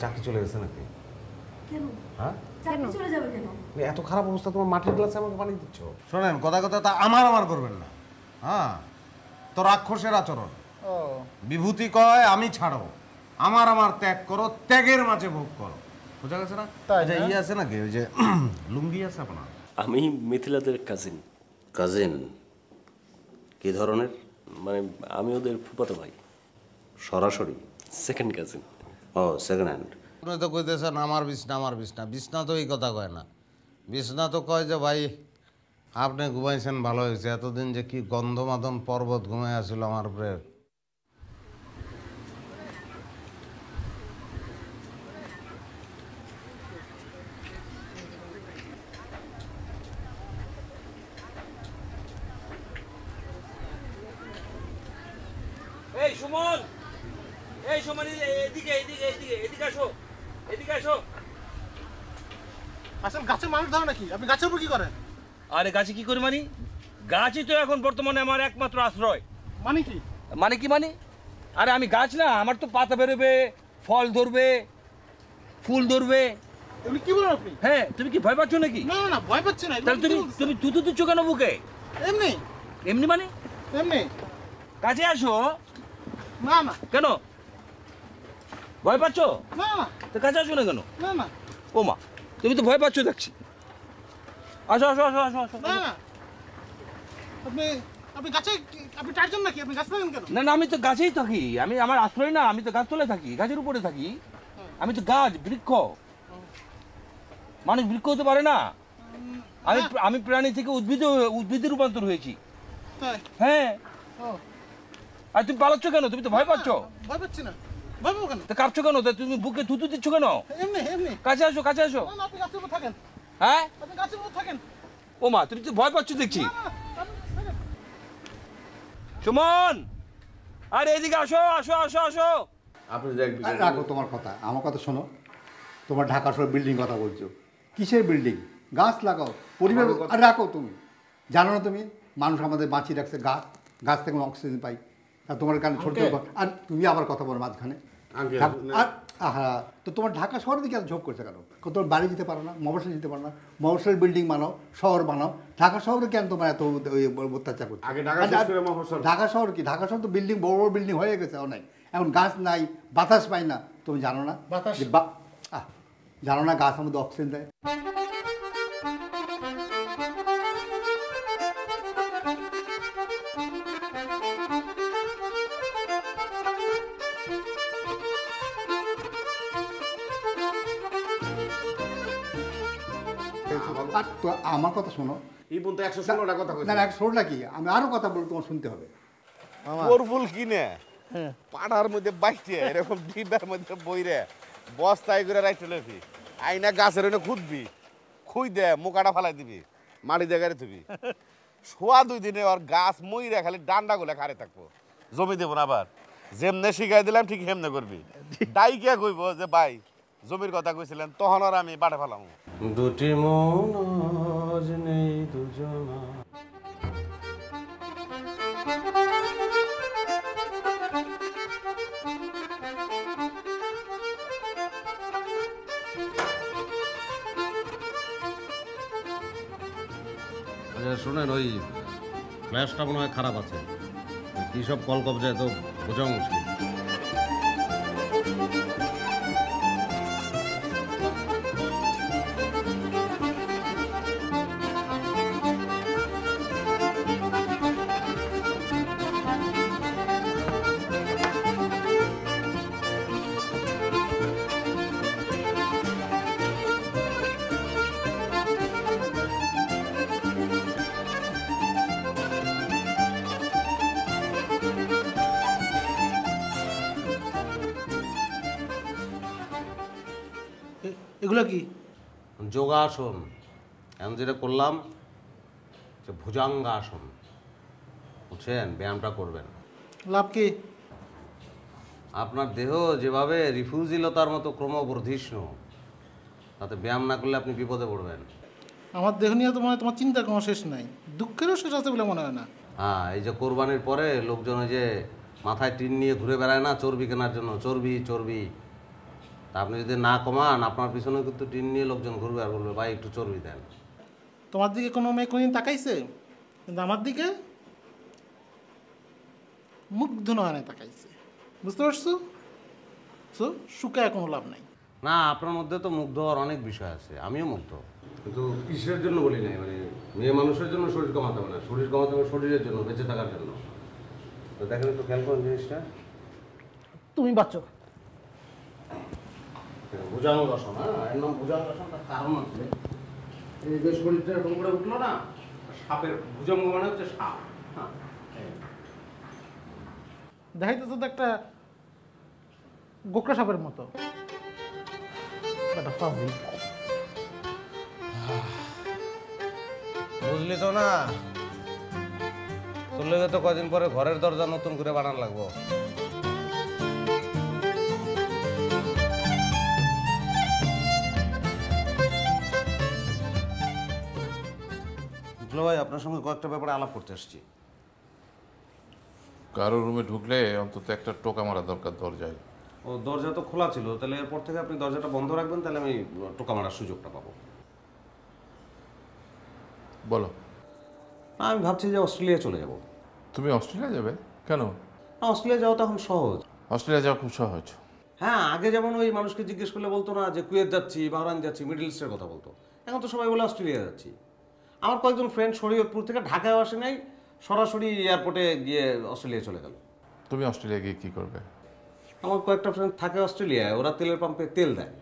চাকরি চলে গেছে নাকি? কেন? হ্যাঁ, চাকরি চলে যাবে কেন? এত খারাপ অবস্থা, তোমার মাটির গ্লাসে আমাকে পানি দিচ্ছ? শোনেন, কথা কথা তা আমার করবেন না। হ্যাঁ, তো রাক্ষসের আচরণ। বিভূতি কয় আমি ছাড়ো, আমার ত্যাগ করো, ত্যাগের মাঝে ভোগ করো। বোঝা গেছে না? ইয়ে আছে নাকি, ওই যে লুঙ্গি আছে আপনার? আমি মিথিলাদের কাজিন। কাজিন? কি ধরনের? মানে আমি ওদের ফুফাতো ভাই। সরাসরি? Second cousin. ও, সেকেন্ড হ্যান্ড। আপনি তো কইতেছেন আমার বিছনা। বিছনা তো এই কথা কয় না। বিছনা তো কয় যে ভাই আপনি ঘুমাইছেন ভালো হয়েছে, এতদিন যে কি গন্ধমাদন পর্বত ঘুমাই আসছিল আমার উপরে। এই সুমন, এদিকে আসো, এদিকে আসো। আসলে গাছের মানুষ ধরে নাকি? আপনি গাছের উপর কি করেন? আরে গাছে কি করি মানে? গাছই তো এখন বর্তমানে আমার একমাত্র আশ্রয়। মানে কি? মানে আরে আমি গাছ না, আমার তো পাতা বেরোবে, ফল ধরবে, ফুল ধরবে। এগুলি কি বলেন আপনি? হ্যাঁ, তুমি কি ভয় পাচ্ছ নাকি? না না, ভয় পাচ্ছি না। তাহলে তুমি তুতু দিচ্ছ কেন বুকে? এমনি এমনি মানে? এমনি। কাছে আসো। না না। কেন ভয় পাচ্ছ? না না। তো কাছে আসো না কেন? না না। ও মা, তুমি তো ভয় পাচ্ছ দেখছি। আসো। না না। আপনি গাছে, আপনি টাইজন নাকি? আপনি গাছ থাকেন কেন? না, আমি তো গাছেই থাকি। আমার আশ্রয় না, আমি তো গাছতলায় থাকি, গাছের উপরে থাকি। আমি তো গাছ, বৃক্ষ। মানুষ বৃক্ষ হতে পারে না। আমি প্রাণী থেকে উদ্ভিদে রূপান্তর হয়েছি। হ্যাঁ। আর তুমি পালাচ্ছ কেন? তুমি তো ভয় পাচ্ছ। ভয় পাচ্ছি না। ভয় পাবো কেন? তো কাঁপছো কেন? তুমি বুকে থুতু দিচ্ছ কেন? এমনি। কাছে আসো। না না, আপনি গাছের উপর থাকেন। হ্যাঁ, আপনি গাছের উপর থাকেন। ও মা, তুমি তো ভয় পাচ্ছ দেখছি। না না, আপনি থাকেন। সুমন, আরে এদিকে আসো। আপনি রাখো তোমার কথা, আমার কথা শোনো। তোমার ঢাকা শহর বিল্ডিং কথা বলছো, কিসের বিল্ডিং? গাছ লাগাও, পরিবেশ। আর রাখো, তুমি জানো না তুমি মানুষ আমাদের বাঁচিয়ে রাখছে গাছ থেকে অক্সিজেন পাই। আর তোমার কারণে ছোট আর তুমি আবার কথা বলো মাঝখানে। আর তো তোমার ঢাকা শহরের দিকে এত ঝোঁক করছে কেন? তোমার বাড়ি যেতে পারো না, মফস্বল যেতে পারো না? মফস্বল বিল্ডিং বানাও, শহর বানাও। ঢাকা শহরে কেন তোমার এত অত্যাচার করছে? ঢাকা শহর কি? ঢাকা শহর তো বিল্ডিং, বড় বড় বিল্ডিং হয়ে গেছে অনেক। এখন গাছ নাই, বাতাস পাই না। তুমি জানো না? জানো না গাছ আমাদের অক্সিজেন দেয়? তো আমার কথা শোনো। এই বলতে 116টা কথা কইছি। না 116টা কি, আমি আরো কথা বলবো, তোমার শুনতে হবে। কোরফুল কিনে পাড়ার মধ্যে বাইতে এরকম ডিবার মধ্যে বইরে বস্তায় করে রাইতে লইবি, আইনা গাছের ওনে খুঁদবি, খুই দে মুকাটা ফালাই দিবি, মাটি দেগারে থুবি। শোয়া 2 দিনে ওর গাছ মইরা খালি ডান্ডা গুলা খারে থাকবো, জমি দেব না। আবার যেমনে শিখাই দিলাম ঠিক হেমনে করবি। ডাইকে কইব যে ভাই জমির কথা কইছিলেন, তখন আর আমি বাড়ে ফেলাম। দুটি মন আজ নেই দুজনা। শোনেন, ওই ফ্ল্যাশটা মনে হয় খারাপ আছে। কী সব কল কবজা তো বোঝা মুশকিল। এগুলো কি? যোগাসন। এখন যেটা করলাম যে ভুজাঙ্গাসন, বুঝছেন? ব্যায়ামটা করবেন। লাভ কি? আপনার দেহ যেভাবে রিফিউজিলতার মতো ক্রমবর্ধিষ্ণু, তাতে ব্যায়াম না করলে আপনি বিপদে পড়বেন। আমার দেহ নিয়ে তো মনে হয় তোমার চিন্তার কোনো শেষ নাই, দুঃখেরও শেষ আছে বলে মনে হয় না। হ্যাঁ, এই যে কোরবানির পরে লোকজন ওই যে মাথায় টিন নিয়ে ঘুরে বেড়ায় না চর্বি কেনার জন্য, চর্বি তা আপনি যদি না কমান আপনার পিছনে কিন্তু টিন নিয়ে লোকজন ঘুরবে আর বলবে ভাই একটু চর্বি দেন। তোমার দিকে কোনো মেয়ে কোনদিন তাকাইছে? কিন্তু আমার দিকে মুগ্ধ নয়নে তাকাইছে, বুঝতে পারছো? সো শুকায় কোনো লাভ নাই। না, আপনার মধ্যে তো মুগ্ধ হওয়ার অনেক বিষয় আছে, আমিও মুগ্ধ, কিন্তু কিসের জন্য বলি নাই, মানে মেয়ে মানুষের জন্য শরীর কমাতে হবে না, শরীর কমাতে হবে শরীরের জন্য, বেঁচে থাকার জন্য। তো দেখেন একটু খেয়াল করেন জিনিসটা। তুমি বাঁচো। ভুজাঙ্গ দর্শন, হ্যাঁ, এর নাম ভুজাঙ্গ দর্শন, তার কারণ আছে। এই যে শরীরটা এরকম করে উঠলো না, সাপের ভুজঙ্গ মানে হচ্ছে সাপ। হ্যাঁ, দেখাইতেছো তো একটা গোকরা সাপের মতো। বুঝলি তো না, তোর লেগে তো কদিন পরে ঘরের দরজা নতুন করে বানান লাগবো। ভাই, আপনার সঙ্গে কয়েকটা ব্যাপারে আলাপ করতে আসছি। কারো রুমে ঢুকলে অন্তত একটা টোকা মারা দরকার দরজায়। ও, দরজা তো খোলা ছিল, তাহলে এরপর থেকে আপনি দরজাটা বন্ধ রাখবেন, তাহলে আমি টোকা মারার সুযোগটা পাবো। বলো। আমি ভাবছি যে অস্ট্রেলিয়া চলে যাব। তুমি অস্ট্রেলিয়া যাবে কেন? না, অস্ট্রেলিয়া যাওয়া তো এখন সহজ। অস্ট্রেলিয়া যাওয়া খুব সহজ। হ্যাঁ, আগে যেমন ওই মানুষকে জিজ্ঞেস করলে বলতো না যে কুয়েত যাচ্ছি, বাহরাইন যাচ্ছি, মিডল ইস্টের কথা বলতো। এখন তো সবাই বলে অস্ট্রেলিয়া যাচ্ছি। আমার কয়েকজন ফ্রেন্ড শরীয়তপুর থেকে ঢাকায় আসে নাই, সরাসরি এয়ারপোর্টে গিয়ে অস্ট্রেলিয়া চলে গেল। তুমি অস্ট্রেলিয়া গিয়ে কী করবে? আমার কয়েকটা ফ্রেন্ড থাকে অস্ট্রেলিয়ায়, ওরা তেলের পাম্পে তেল দেয়,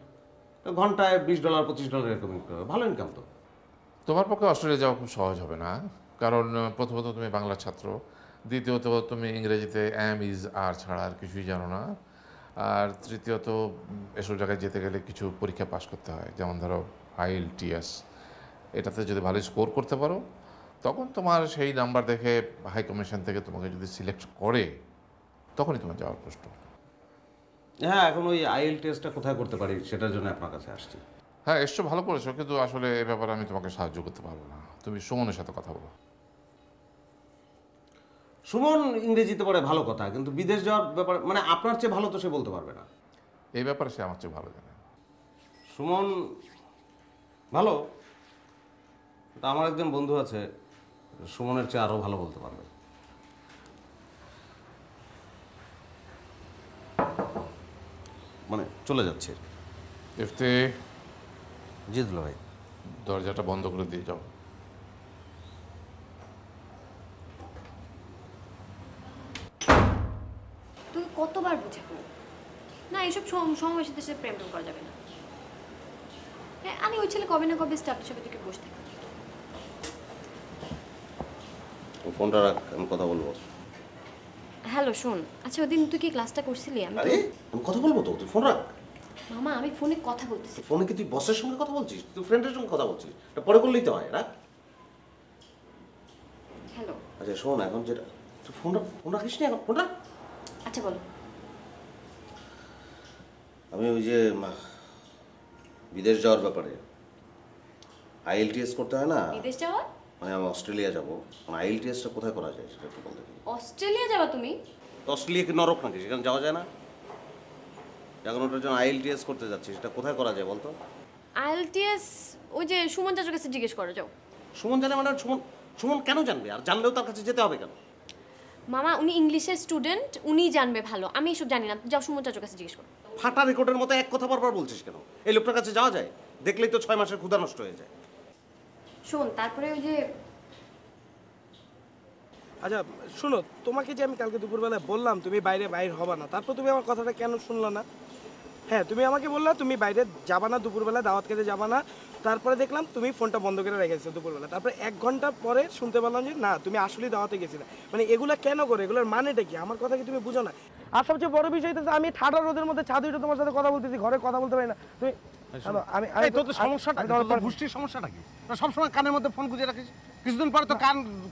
তো ঘন্টায় $20 $25 এরকম ইনকাম করে, ভালো ইনকাম তো। তোমার পক্ষে অস্ট্রেলিয়া যাওয়া খুব সহজ হবে না, কারণ প্রথমত তুমি বাংলা ছাত্র, দ্বিতীয়ত তুমি ইংরেজিতে এম ইজ আর ছাড়া আর কিছুই জানো না, আর তৃতীয়ত এসব জায়গায় যেতে গেলে কিছু পরীক্ষা পাশ করতে হয়, যেমন ধরো IELTS। এটাতে যদি ভালো স্কোর করতে পারো তখন তোমার সেই নাম্বার দেখে হাই কমিশন থেকে তোমাকে যদি সিলেক্ট করে তখনই তোমার যাওয়ার প্রশ্ন। হ্যাঁ, এখন ওই IELTSটা কোথায় করতে পারি সেটার জন্য আপনার কাছে আসছি। হ্যাঁ, এসব ভালো করেছো, কিন্তু আসলে এ ব্যাপারে আমি তোমাকে সাহায্য করতে পারবো না। তুমি সুমনের সাথে কথা বলো। সুমন ইংরেজিতে পড়ে, ভালো কথা, কিন্তু বিদেশ যাওয়ার ব্যাপারে মানে আপনার চেয়ে ভালো তো সে বলতে পারবে না। এই ব্যাপারে সে আমার চেয়ে ভালো জানে। সুমন ভালো, তা আমার একজন বন্ধু আছে সুমনের চেয়ে আরো ভালো বলতে পারবে। মানে চলে যাচ্ছে। এফতে জিতলো ভাই, দরজাটা বন্ধ করে দিয়ে যাও। তুই কতবার বুঝাবো না, এইসব সময়ের সাথে সাথে প্রেম করা যাবে না। হ্যাঁ, আমি ওই ছেলে কবে না কবে স্টাফের সাথে দিকে বসে থাকি। ফোনটা রাখ, আমি কথা বলবো। হ্যালো, শোন, আচ্ছা ওদিন তুই কি ক্লাসটা করছিলি? আমি কথা বলবো তো, তুই ফোন রাখ। মামা, আমি ফোনে কথা বলতেছি। ফোনে কি তুই বসের সঙ্গে কথা বলছিস? তুই ফ্রেন্ডের সঙ্গে কথা বলছিস? এটা পরে করলেই তো হয়। রাখ। হ্যালো। আচ্ছা শোন, এখন যেটা তুই ফোন রাখিস না, এখন ফোন রাখ। আচ্ছা বলো। আমি ওই যে বিদেশ যাওয়ার ব্যাপারে IELTS করতে হয় না? বিদেশ যাওয়া মানে আমি অস্ট্রেলিয়া যাবো, মানে IELTSটা কোথায় করা যায় সেটা একটু বলতে। অস্ট্রেলিয়া যাবা তুমি? অস্ট্রেলিয়া কি নরক নাকি? সেখানে যাওয়া যায় না? এখন ওটার জন্য IELTS করতে যাচ্ছি, সেটা কোথায় করা যায় বলতো? IELTS ওই যে সুমন চাচার কাছে জিজ্ঞেস করো, যাও। সুমন জানে মানে? সুমন কেন জানবে? আর জানলেও তার কাছে যেতে হবে কেন? মামা, উনি ইংলিশের স্টুডেন্ট, উনি জানবে ভালো, আমি এসব জানি না। যাও সুমন চাচার কাছে জিজ্ঞেস করো। ফাটা রেকর্ডের মতো এক কথা বারবার বলছিস কেন? এই লোকটার কাছে যাওয়া যায়? দেখলেই তো 6 মাসের ক্ষুধা নষ্ট হয়ে যায়। শোন, তারপরে ওই যে আচ্ছা শুনো, তোমাকে যে আমি কালকে দুপুরবেলায় বললাম তুমি বাইরে হবা না, তারপর তুমি আমার কথাটা কেন শুনলো না? হ্যাঁ, তুমি আমাকে বললা তুমি বাইরে যাবা না, দুপুরবেলা দাওয়াত খেতে যাবা না, তারপরে দেখলাম তুমি ফোনটা বন্ধ করে রেখেছো দুপুরবেলা, তারপরে 1 ঘন্টা পরে শুনতে পারলাম যে না তুমি আসলেই দাওয়াতে গেছিলে। মানে এগুলা কেন করে? এগুলোর মানেটা কি? আমার কথা কি তুমি বুঝো না? আর সবচেয়ে বড় বিষয় হচ্ছে আমি ঠাডা রোদের মধ্যে ছাদে উঠে তোমার সাথে কথা বলতেছি, ঘরে কথা বলতে পারি না। তুমি তোর সমস্যাটা, গোষ্ঠীর সমস্যাটা কি? সবসময় কানের মধ্যে ফোন গুঁজে রাখিস, কিছুদিন পরে তো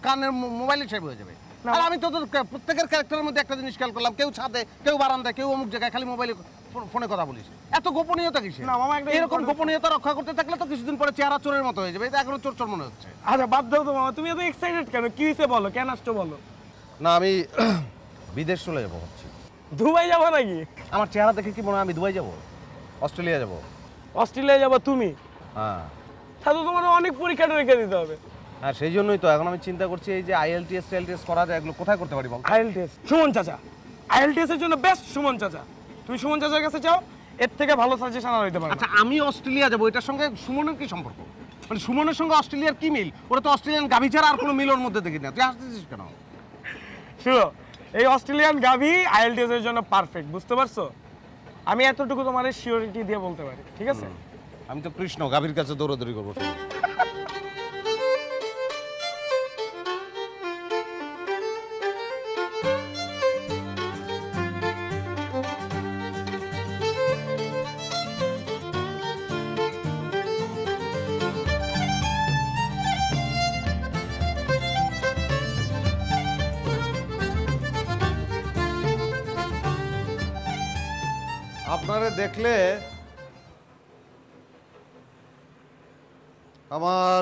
কানের মোবাইলে সেভ হয়ে যাবে। আর আমি তো প্রত্যেকের ক্যারেক্টারের মধ্যে একটা জিনিস খেয়াল করলাম, কেউ ছাদে, কেউ বারান্দায়, কেউ অমুক জায়গায়, খালি মোবাইলে ফোনে কথা বলিস। এত গোপনীয়তা কিসের? না মামা, এরকম গোপনীয়তা রক্ষা করতে থাকলে তো কিছুদিন পরে চেহারা চোরের মতো হয়ে যাবে। এটা এখনো চোর মনে হচ্ছে। আচ্ছা বাদ দাও তো মামা, তুমি এত এক্সাইটেড কেন? কি হয়েছে বলো, কেন আসছো বলো? না, আমি বিদেশ চলে যাবো ভাবছি। দুবাই যাবো নাকি? আমার চেহারা দেখে কি মনে হয় আমি দুবাই যাবো? অস্ট্রেলিয়া যাব। অস্ট্রেলিয়া যাবো তুমি? হ্যাঁ। তাহলে তোমার অনেক পরীক্ষা টরীক্ষা দিতে হবে। হ্যাঁ, সেই জন্যই তো এখন আমি চিন্তা করছি এই যে IELTS টেলটিএস করা যায়, এগুলো কোথায় করতে পারি বল? আইএলটিএস সুমন চাচা, আইএলটিএস এর জন্য বেস্ট সুমন চাচা। তুমি সুমন চাচার কাছে যাও, এর থেকে ভালো সাজেশন আর হইতে পারে না। আচ্ছা, আমি অস্ট্রেলিয়া যাব, এটার সঙ্গে সুমনের কি সম্পর্ক? মানে সুমনের সঙ্গে অস্ট্রেলিয়ার কি মিল? ওরা তো অস্ট্রেলিয়ান গাভী ছাড়া আর কোনো মিল ওর মধ্যে দেখি না। তুই হাসতেছিস কেন? শুনো, এই অস্ট্রেলিয়ান গাভি আইএলটিএস এর জন্য পারফেক্ট, বুঝতে পারছো? আমি এতটুকু তোমার সিওরিটি দিয়ে বলতে পারি, ঠিক আছে? আমি তো কৃষ্ণ, গাভীর কাছে দৌড়াদৌড়ি করবো। আপনারে দেখলে আমার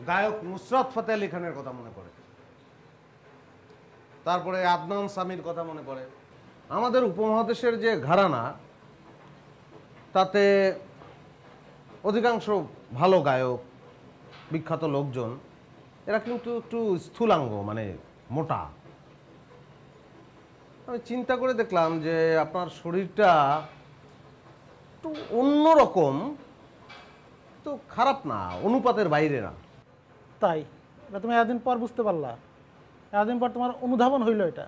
গায়ক নুসরাত ফতে আলী খানের কথা মনে পড়ে, তারপরে আদনান সামির কথা মনে পড়ে। আমাদের উপমহাদেশের যে ঘরানা, তাতে অধিকাংশ ভালো গায়ক, বিখ্যাত লোকজন, এরা কিন্তু একটু স্থূলাঙ্গ, মানে মোটা। আমি চিন্তা করে দেখলাম যে আপনার শরীরটা একটু অন্যরকম, তো খারাপ না, অনুপাতের বাইরে না। তাই এটা তুমি এতদিন পর বুঝতে পারলা? এতদিন পর তোমার অনুধাবন হইলো এটা?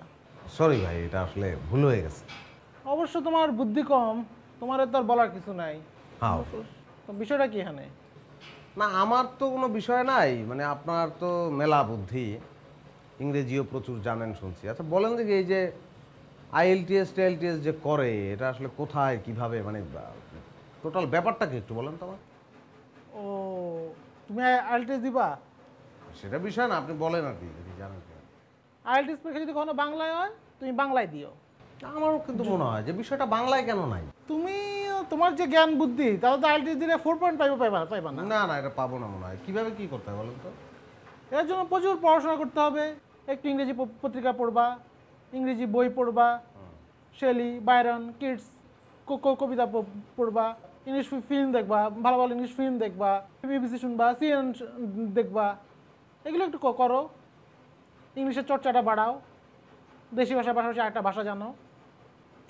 সরি ভাই, এটা আসলে ভুল হয়ে গেছে। অবশ্য তোমার বুদ্ধি কম, তোমার তো আর বলার কিছু নাই। হ্যাঁ, তো বিষয়টা কি এখানে? না, আমার তো কোনো বিষয় নাই, মানে আপনার তো মেলা বুদ্ধি, ইংরেজিও প্রচুর জানেন শুনছি। আচ্ছা বলেন দেখি, এই যে IELTS টেলটিএস যে করে, এটা আসলে কোথায়, কিভাবে, মানে টোটাল ব্যাপারটা কি একটু বলেন তো আমার। ও, তুমি আইএলটিএস দিবা? সেটা বিষয় না, আপনি বলেন আর কি, যদি জানেন। আইএলটিএস পরীক্ষা যদি কখনো বাংলায় হয়, তুমি বাংলায় দিও। আমারও কিন্তু মনে হয় যে বিষয়টা বাংলায় কেন নাই। তুমি তোমার যে জ্ঞান বুদ্ধি, তাহলে তো আইএলটিএস দিলে 4.5 পাইবা না। না না, এটা পাবো না মনে হয়। কিভাবে কি করতে হয় বলেন তো? এর জন্য প্রচুর পড়াশোনা করতে হবে, একটু ইংরেজি পত্রিকা পড়বা, ইংরেজি বই পড়বা, শেলি, বাইরন, কিডস কবিতা পড়বা, ইংলিশ ফিল্ম দেখবা, ভালো ভালো ইংলিশ ফিল্ম দেখবা, বিবিসি শুনবা, CNN দেখবা, এগুলো একটু করো। ইংলিশের চর্চাটা বাড়াও, দেশি ভাষার পাশাপাশি আরেকটা ভাষা জানো।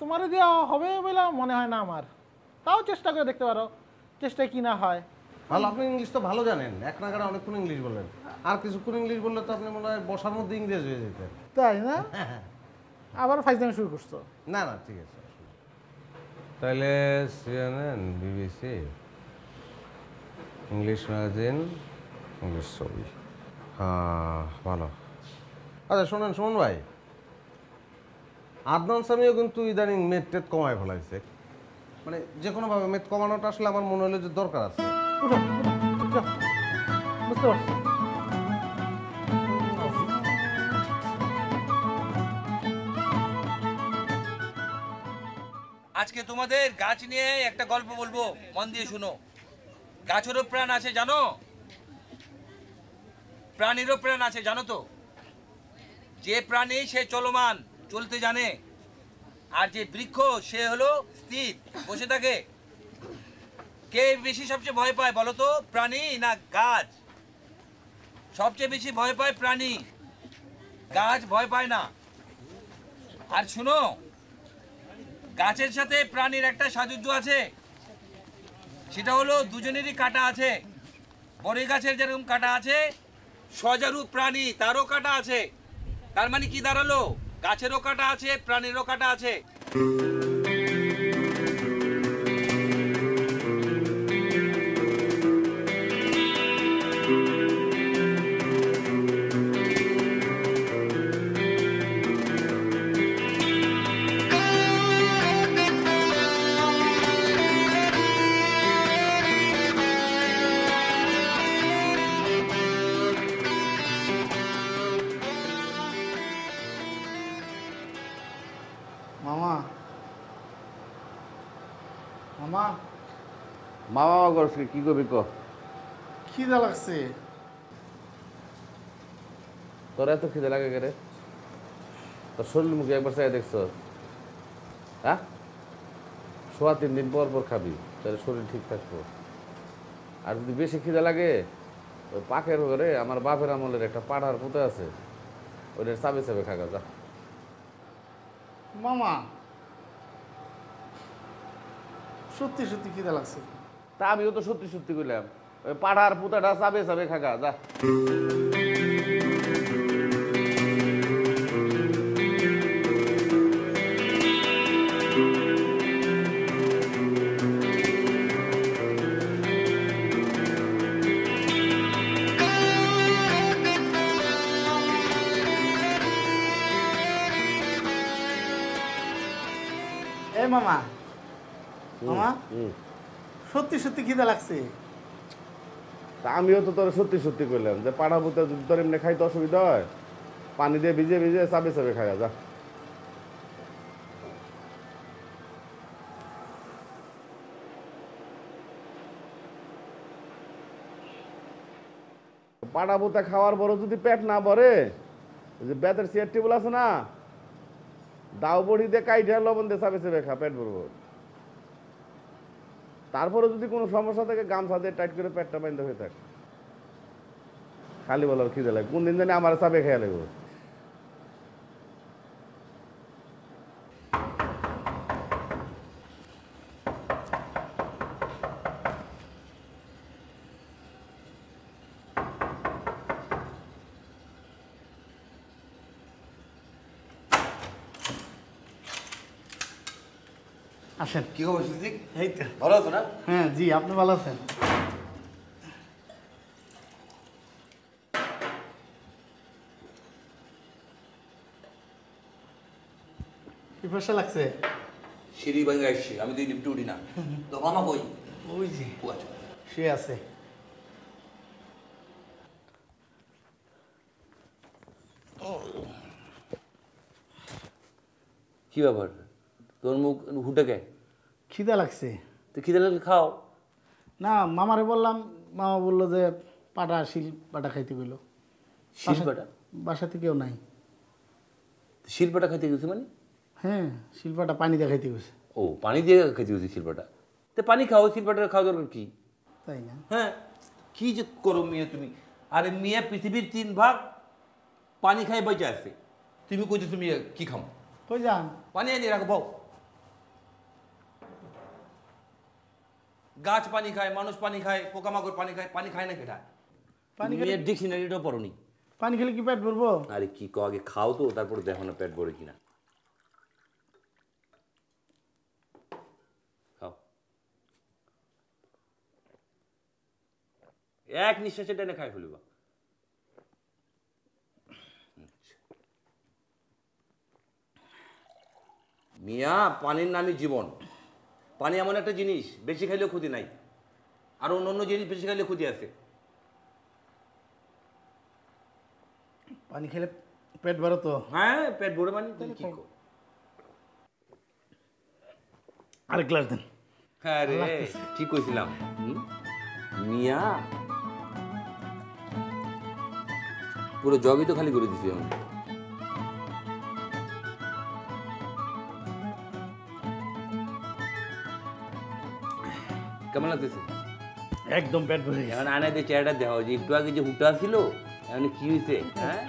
তোমারও দেওয়া হবে বলে মনে হয় না আমার, তাও চেষ্টা করে দেখতে পারো, চেষ্টায় কি না হয়। ভালো, আপনি ইংলিশ তো ভালো জানেন, এক নাগাড়ে অনেকক্ষণ ইংলিশ বললেন। আর কিছুক্ষণ ইংলিশ বললে তো আপনি মনে হয় বসার মধ্যে ইংরেজ হয়ে যেতেন। তাই না? আবার ফাইজলামি শুরু করছো? না না, ঠিক আছে। তাহলে CNN, BBC, English magazine, English ছবি, হ্যাঁ ভালো। আচ্ছা শোনেন সুমন ভাই, আদনান সামিও কিন্তু ইদানিং মেদ টেদ কমায় ফেলাইছে, মানে যে কোনোভাবে মেদ কমানোটা আসলে আমার মনে হলো যে দরকার আছে। উঠো, উঠো, বুঝতে পারছি। আজকে তোমাদের গাছ নিয়ে একটা গল্প বলবো, মন দিয়ে শুনো। গাছেরও প্রাণ আছে জানো, প্রাণীরও প্রাণ আছে জানো তো। যে প্রাণী সে চলমান, চলতে জানে, আর যে বৃক্ষ সে হলো স্থির, বসে থাকে। কে বেশি সবচেয়ে ভয় পায় বলো তো, প্রাণী না গাছ? সবচেয়ে বেশি ভয় পায় প্রাণী, গাছ ভয় পায় না। আর শুনো, গাছের সাথে প্রাণীর একটা সাযুজ্য আছে, সেটা হলো দুজনেরই কাঁটা আছে। বড়ই গাছের যেরকম কাঁটা আছে, সজারু প্রাণী তারও কাঁটা আছে। তার মানে কি দাঁড়ালো, গাছেরও কাঁটা আছে, প্রাণীরও কাঁটা আছে। মামা, মামা, মামা করছি কি করবি ক? খিদা লাগছে। তোর এত খিদে লাগে কে রে? তোর শরীর মুখে একবার চাই দেখছ? হ্যাঁ, সোয়া 3 দিন পর পর খাবি, তাহলে শরীর ঠিক থাকবো। আর যদি বেশি খিদে লাগে, ওই পাকের ঘরে আমার বাপের আমলের একটা পাড়ার পুঁতে আছে, ওইটার চাবে চাবে খাগা যা। মামা সত্যি সত্যি খিদে লাগছে। তা আমিও তো সত্যি সত্যি কইলাম, ওই পাড়ার পুঁতাটা চাবে চাবে খাগা যা। এ মামা, মামা সত্যি সত্যি খিদে লাগছে। তা আমিও তো তোর সত্যি সত্যি কইলাম যে পাড়া পুঁতে যদি তোর এমনি খাইতে অসুবিধা হয়, পানি দিয়ে ভিজে ভিজে চাবে চাবে খাগা যা। পাড়া পুঁতে খাওয়ার পরও যদি পেট না ভরে, ওই যে বেতের চেয়ার টেবিল আছে না, দাও বড়ি দিয়ে কাইটা লবণ দিয়ে চাবে চাবে খা, পেট ভরবো। তারপরে যদি কোনো সমস্যা থাকে গামছা দিয়ে টাইট করে পেটটা বাইন্ধ হয়ে থাকে। খালি বলার খিদে লাগে, কোন দিন জানি আমার চাবে খেয়া লাগবে। আসেন। কি খবর সিদ্দিক? এই তো ভালো আছো না? হ্যাঁ জি, আপনি ভালো আছেন? কি ফসা লাগছে? সিঁড়ি ভাঙে আসছি, আমি তো লিফটে উঠি না। তো মামা কই? ওই যে ও আচ্ছা। সে আছে। কি ব্যাপার, তোর মুখ হুটে? খিদা লাগছে। তো খিদে লাগলে খাও। না, মামারে বললাম, মামা বললো যে পাটা শিল পাটা খাইতে গেলো। শিলপাটা? বাসাতে কেউ নাই। শিলপাটা খাইতে গেছে মানে? হ্যাঁ, শিলপাটা পানি দিয়ে খাইতে গেছে। ও, পানি দিয়ে খাইতে গেছে শিলপাটা? তো পানি খাও, শিলপাটা খাওয়া দরকার কি? তাই না? হ্যাঁ, কি যে করো মেয়ে তুমি। আরে মেয়ে পৃথিবীর 3 ভাগ পানি খাই বেঁচে আছে, তুমি কইছো তুমি কি খাও? কই যান? পানি এনে রাখো বউ। গাছ পানি খায়, মানুষ পানি খায়, পোকামাকড় পানি খায়, পানি খায় না কেটা? পানি তুমি এর ডিকশনারিটাও পড়োনি? পানি খেলে কি পেট ভরবো? আরে কি কো, আগে খাও তো, তারপরে দেখো না পেট ভরে কিনা। খাও, এক নিঃশ্বাসে টেনে খাই ফেলবা। মিয়া, পানির নামই জীবন। পানি এমন একটা জিনিস, বেশি খাইলেও ক্ষতি নাই, আর অন্য অন্য জিনিস বেশি খাইলে ক্ষতি আছে। পানি খেলে পেট ভরে তো? হ্যাঁ, পেট ভরে মানে কি কো? আরেক গ্লাস দেন। হ্যাঁ রে, ঠিক কইছিলাম। মিয়া পুরো জগই তো খালি করে দিছি আমি। কেমন লাগতেছে? একদম পেট ভরে গেছে। এখন আনাই দিয়ে চেহারাটা দেওয়া যে একটু আগে যে হুটা ছিল, এখন কি হয়েছে? হ্যাঁ,